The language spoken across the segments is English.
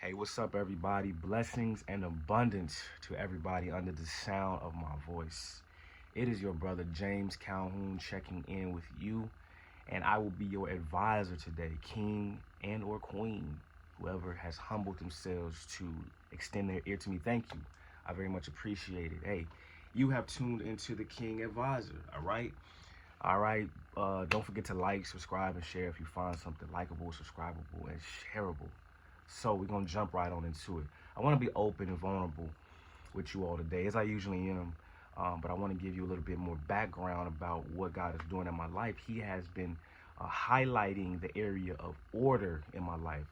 Hey, what's up, everybody? Blessings and abundance to everybody under the sound of my voice. It is your brother James Calhoun checking in with you, and I will be your advisor today, king and or queen, whoever has humbled themselves to extend their ear to me. Thank you. I very much appreciate it. Hey, you have tuned into the King Advisor, all right? All right. Don't forget to like, subscribe, and share if you find something likable, subscribable, and shareable. So we're gonna jump right on into it. I want to be open and vulnerable with you all today, as I usually am. But I want to give you a little bit more background about what God is doing in my life. He has been highlighting the area of order in my life.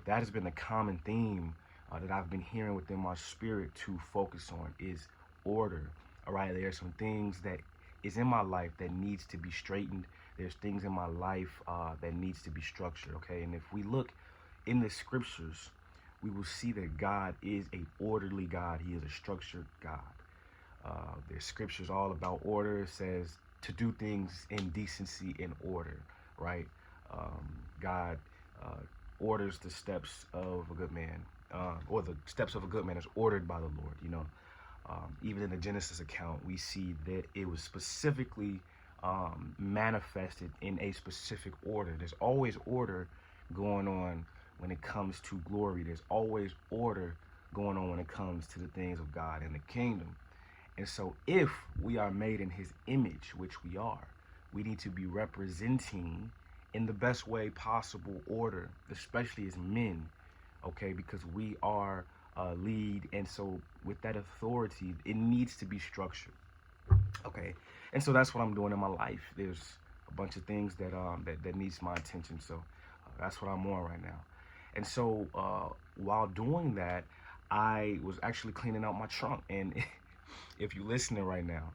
That has been a common theme that I've been hearing within my spirit to focus on is order. All right, there are some things that is in my life that needs to be straightened. There's things in my life that needs to be structured. Okay, and if we look in the scriptures, we will see that God is a orderly God. He is a structured God. There's scriptures all about order. It says to do things in decency and order, right? God uh, orders the steps of a good man, or the steps of a good man is ordered by the Lord. Even in the Genesis account, we see that it was specifically manifested in a specific order. There's always order going on when it comes to glory. There's always order going on when it comes to the things of God and the kingdom. And so if we are made in his image, which we are, we need to be representing in the best way possible order, especially as men, okay, because we are lead. And so with that authority, it needs to be structured, okay. And so that's what I'm doing in my life. There's a bunch of things that needs my attention. So that's what I'm on right now. And so while doing that, I was actually cleaning out my trunk. And if you're listening right now,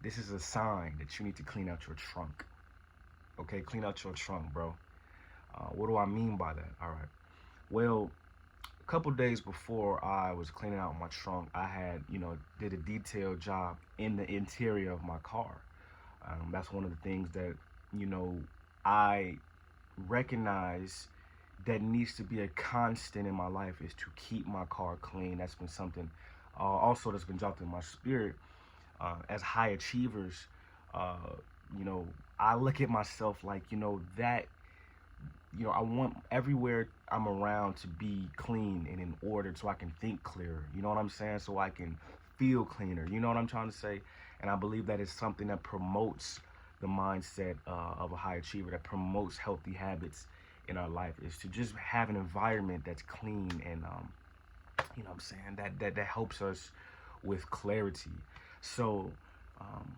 this is a sign that you need to clean out your trunk. Okay, clean out your trunk, bro. What do I mean by that? All right. Well, a couple days before I was cleaning out my trunk, I had, did a detailed job in the interior of my car. That's one of the things that, I recognize that needs to be a constant in my life is to keep my car clean. That's been something also that's been dropped in my spirit. As high achievers, uh, you know, I look at myself like, that, I want everywhere I'm around to be clean and in order so I can think clearer. You know what I'm saying? So I can feel cleaner. You know what I'm trying to say? And I believe that is something that promotes the mindset of a high achiever, that promotes healthy habits in our life, is to just have an environment that's clean and, you know what I'm saying, that helps us with clarity. So, um,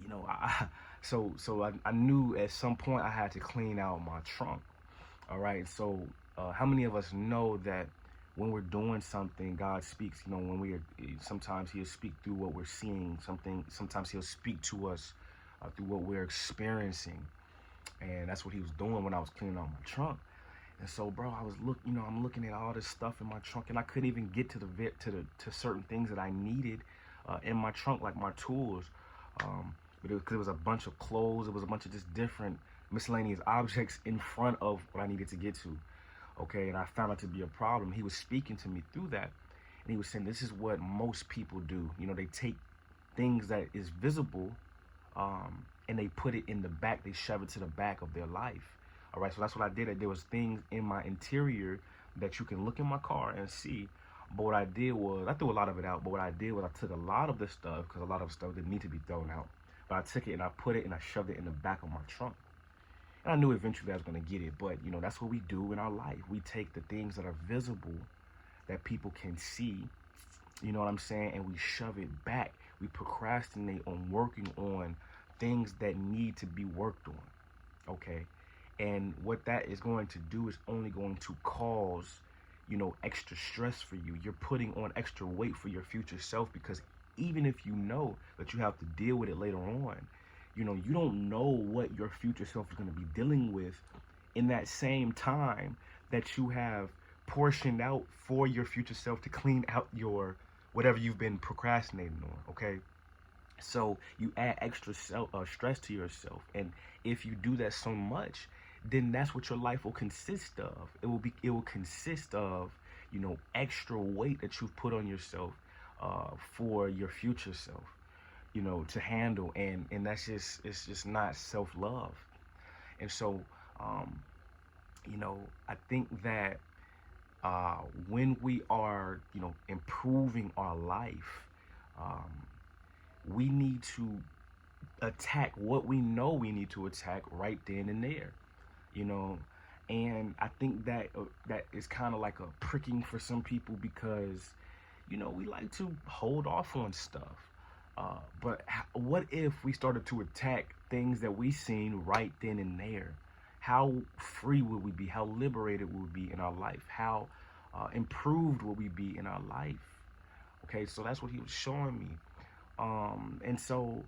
I, I knew at some point I had to clean out my trunk. All right. So, how many of us know that when we're doing something, God speaks? When we are, sometimes He'll speak through what we're seeing. Sometimes He'll speak to us through what we're experiencing, and that's what He was doing when I was cleaning out my trunk. And so, bro, I'm looking at all this stuff in my trunk, and I couldn't even get to to certain things that I needed in my trunk, like my tools. But because it was a bunch of clothes, it was a bunch of just different miscellaneous objects in front of what I needed to get to. Okay, and I found it to be a problem. He was speaking to me through that, and he was saying, "This is what most people do. They take things that is visible, and they put it in the back. They shove it to the back of their life." All right, so that's what I did. There was things in my interior that you can look in my car and see. But what I did was I threw a lot of it out. But what I did was I took a lot of this stuff, because a lot of stuff didn't need to be thrown out. But I took it and I put it and I shoved it in the back of my trunk. And I knew eventually I was going to get it. But, that's what we do in our life. We take the things that are visible, that people can see, you know what I'm saying, and we shove it back. We procrastinate on working on things that need to be worked on, okay? And what that is going to do is only going to cause, extra stress for you. You're putting on extra weight for your future self, because even if you know that you have to deal with it later on, you don't know what your future self is going to be dealing with in that same time that you have portioned out for your future self to clean out your whatever you've been procrastinating on, okay? So you add extra stress to yourself. And if you do that so much, then that's what your life will consist of. It will consist of, extra weight that you've put on yourself for your future self, to handle, and that's just it's just not self-love. And so, um, I think that uh, when we are, improving our life, um, we need to attack what we know we need to attack right then and there, you know. And I think that that is kind of like a pricking for some people because, we like to hold off on stuff. But what if we started to attack things that we seen right then and there? How free would we be? How liberated would we be in our life? How improved will we be in our life? Okay, so that's what he was showing me. And so,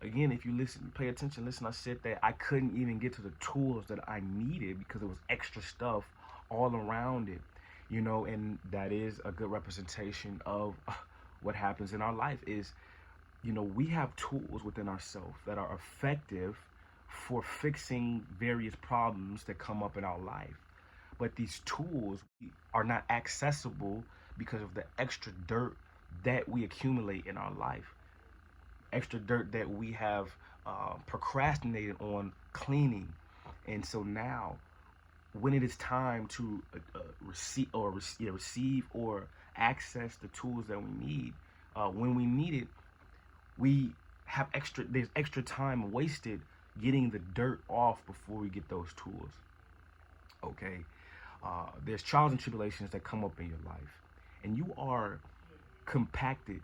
again, if you listen, pay attention, listen, I said that I couldn't even get to the tools that I needed because there was extra stuff all around it, and that is a good representation of what happens in our life is, we have tools within ourselves that are effective for fixing various problems that come up in our life. But these tools are not accessible because of the extra dirt that we accumulate in our life, extra dirt that we have procrastinated on cleaning. And so now, when it is time to receive or access the tools that we need, when we need it, we have there's extra time wasted getting the dirt off before we get those tools. Okay, there's trials and tribulations that come up in your life, and you are compacted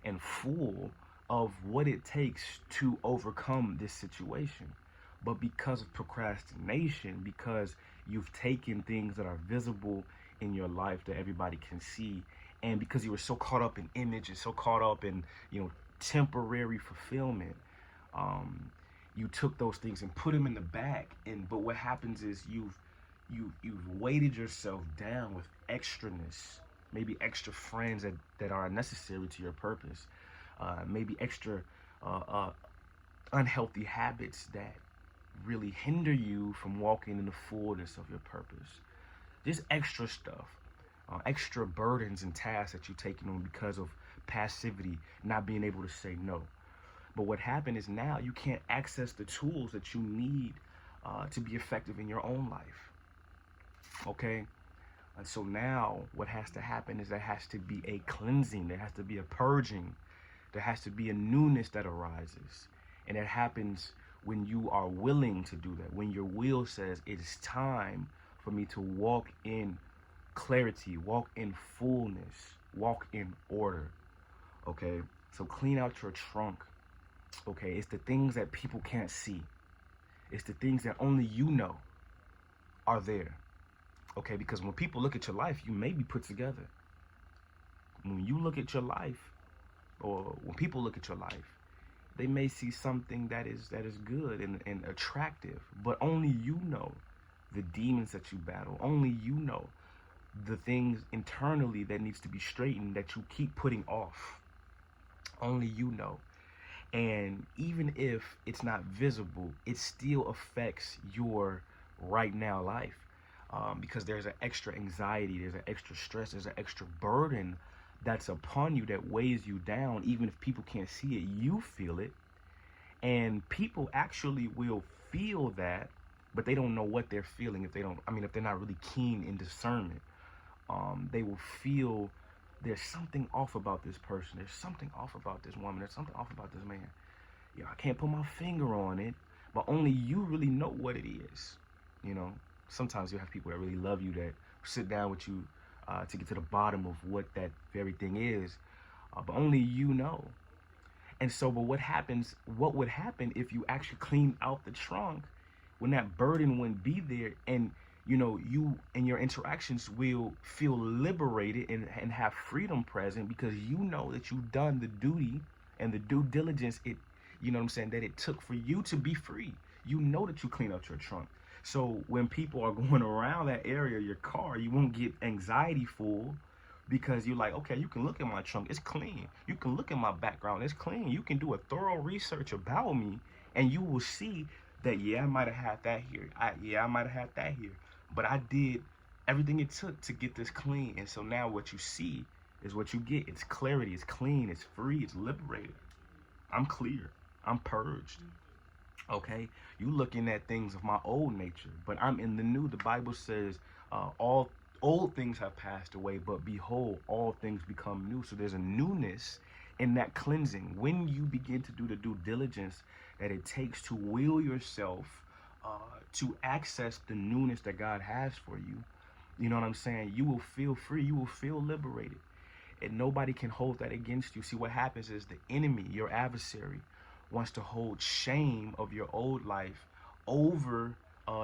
and full of what it takes to overcome this situation. But because of procrastination, because you've taken things that are visible in your life that everybody can see, and because you were so caught up in image and so caught up in, temporary fulfillment, you took those things and put them in the back. And but what happens is you've weighted yourself down with extraness, maybe extra friends that are necessary to your purpose, maybe extra uh, unhealthy habits that really hinder you from walking in the fullness of your purpose. This extra stuff, extra burdens and tasks that you're taking on because of passivity, not being able to say no. But what happened is now you can't access the tools that you need to be effective in your own life. Okay? And so now what has to happen is there has to be a cleansing, there has to be a purging, there has to be a newness that arises. And it happens when you are willing to do that, when your will says it is time for me to walk in clarity, walk in fullness, walk in order. Okay? So clean out your trunk. Okay? It's the things that people can't see. It's the things that only you know are there. Okay, because when people look at your life, you may be put together. When you look at your life, or when people look at your life, they may see something that is good and attractive, but only you know the demons that you battle. Only you know the things internally that needs to be straightened that you keep putting off. Only you know. And even if it's not visible, it still affects your right now life. Because there's an extra anxiety, there's an extra stress, there's an extra burden that's upon you that weighs you down. Even if people can't see it, you feel it. And people actually will feel that, but they don't know what they're feeling if they're not really keen in discernment. They will feel there's something off about this person, there's something off about this woman, there's something off about this man. I can't put my finger on it, but only you really know what it is. Sometimes you have people that really love you that sit down with you to get to the bottom of what that very thing is, but only you know. And so, but what would happen if you actually clean out the trunk when that burden wouldn't be there, and you and your interactions will feel liberated and have freedom present because you know that you've done the duty and the due diligence that it took for you to be free. You know that you clean out your trunk. So when people are going around that area of your car, you won't get anxiety full because you're like, okay, you can look at my trunk, it's clean. You can look at my background, it's clean. You can do a thorough research about me and you will see that, yeah, I might have had that here. I might have had that here. But I did everything it took to get this clean. And so now what you see is what you get. It's clarity, it's clean, it's free, it's liberated. I'm clear. I'm purged. Okay? You looking at things of my old nature, but I'm in the new. The Bible says all old things have passed away, but behold, all things become new. So there's a newness in that cleansing. When you begin to do the due diligence that it takes to will yourself to access the newness that God has for you, you know what I'm saying? You will feel free. You will feel liberated. And nobody can hold that against you. See, what happens is the enemy, your adversary, wants to hold shame of your old life over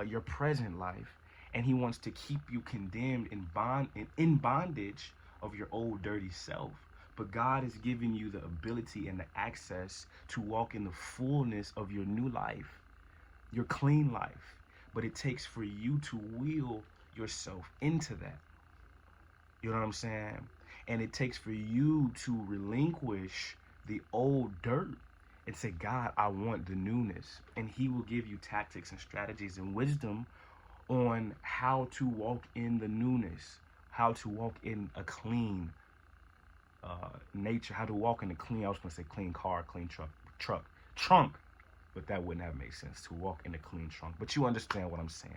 your present life, and he wants to keep you condemned in bondage of your old dirty self. But God has given you the ability and the access to walk in the fullness of your new life, your clean life. But it takes for you to will yourself into that. You know what I'm saying? And it takes for you to relinquish the old dirt and say, God, I want the newness. And he will give you tactics and strategies and wisdom on how to walk in the newness, how to walk in a clean nature, how to walk in a clean, I was going to say clean car, clean trunk, but that wouldn't have made sense, to walk in a clean trunk. But you understand what I'm saying.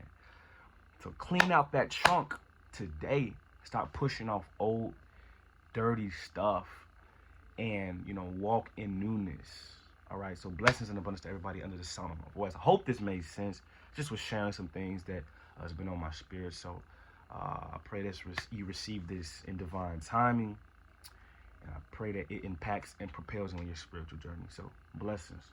So clean out that trunk today. Stop pushing off old, dirty stuff, and, you know, walk in newness. All right. So blessings and abundance to everybody under the sound of my voice. I hope this made sense. Just was sharing some things that has been on my spirit. So I pray that you receive this in divine timing, and I pray that it impacts and propels you on your spiritual journey. So blessings.